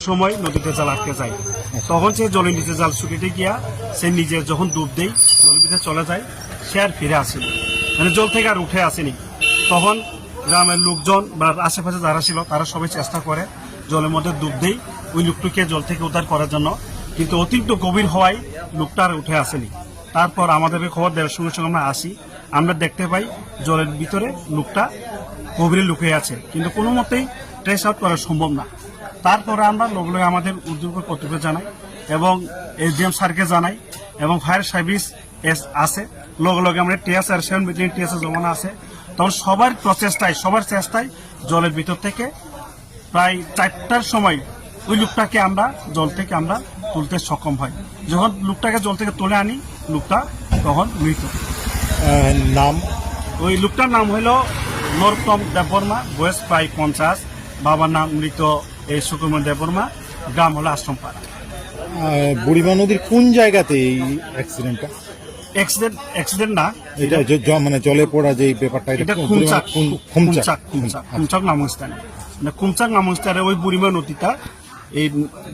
সময় নদীতে জাল আটকে যায়, তখন সে জলের নিচে জাল শুকিয়ে গিয়া সে নিজে যখন ডুব দেয় জলের ভিতরে চলে যায়, সে আর ফিরে আসেনি, মানে জল থেকে আর উঠে আসেনি। তখন গ্রামের লোকজন বা আশেপাশে যারা ছিল তারা সবাই চেষ্টা করে জলের মধ্যে ডুব দেয় ওই লোকটিকে জল থেকে উদ্ধার করার জন্য, কিন্তু অতিরিক্ত গভীর হওয়ায় লোকটা আর উঠে আসেনি। তারপর আমাদেরকে খবর দেওয়ার সঙ্গে সঙ্গে আমরা আসি, আমরা দেখতে পাই জলের ভিতরে লোকটা গভীরে লুকিয়ে আছে, কিন্তু কোনো মতেই ট্রেস আউট করা সম্ভব না। তারপরে আমরা লগে লগে আমাদের উদ্যোগ কর্তৃপক্ষ জানাই এবং এসডিএম স্যারকে জানাই এবং ফায়ার সার্ভিস আছে, লগে লগে আমরা টিএসআর 7 ব্যাটালিয়ন টিএসআর জমানা আছে। তখন সবার চেষ্টায় জলের ভিতর থেকে প্রায় 4টার সময় ওই লোকটাকে আমরা জল থেকে আমরা তুলতে সক্ষম হয়। যখন লোকটাকে জল থেকে তুলে আনি লোকটা তখন মৃত। নাম? ওই লোকটার নাম হইল নরোত্তম দেববর্মা, বয়স প্রায় 50, বাবার নাম মৃত এই সুকুমার দেববর্মা, গ্রাম হলো আশ্রমপাড়া। বুড়িমা নদীর কোন জায়গাতে এই অ্যাক্সিডেন্টটা? অ্যাক্সিডেন্ট না, এটা মানে জলে পড়া যে ব্যাপারটা, এটা খুমচাক নামক স্থানে, মানে খুমচাক নামক স্থানে ওই বুড়িমা নদীটা, এই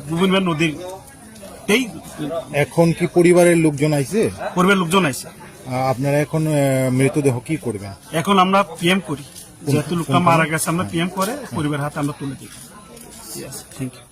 বুড়িমা নদীরতেই। এখন কি পরিবারের লোকজন আইছে? পরিবারের লোকজন আইছে। আপনারা এখন মৃতদেহ কি করবেন? এখন আমরা পিএম করি, যেহেতু লোকটা মারা গেছে আমরা পিএম করে পরিবারের হাতে আমরা তুলে দিই। Thank you.